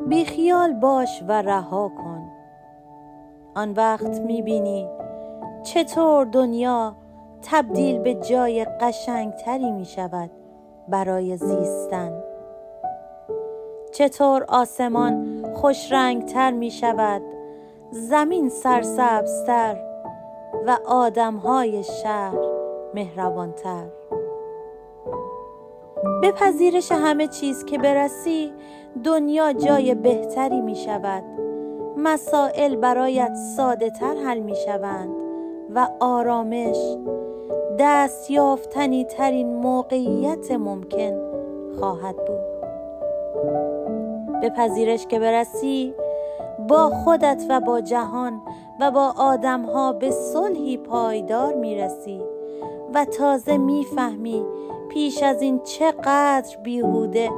بیخیال باش و رها کن. آن وقت میبینی چطور دنیا تبدیل به جای قشنگتری میشود برای زیستن. چطور آسمان خوش رنگتر میشود، زمین سرسبزتر و آدمهای شهر مهربانتر. به پذیرش همه چیز که برسی، دنیا جای بهتری می شود. مسائل برایت ساده تر حل می شوند و آرامش دست یافتنی ترین موقعیت ممکن خواهد بود. به پذیرش که برسی، با خودت و با جهان و با آدمها به صلحی پایدار می رسی و تازه می فهمی پیش از این چقدر بیهوده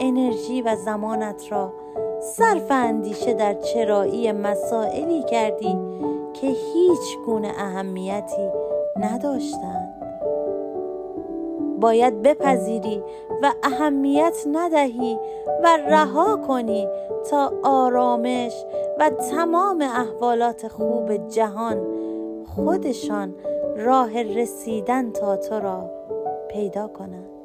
انرژی و زمانت را صرف اندیشه در چرایی مسائلی کردی که هیچ گونه اهمیتی نداشتند. باید بپذیری و اهمیت ندهی و رها کنی تا آرامش و تمام احوالات خوب جهان خودشان راه رسیدن تا تو را پیدا کنند.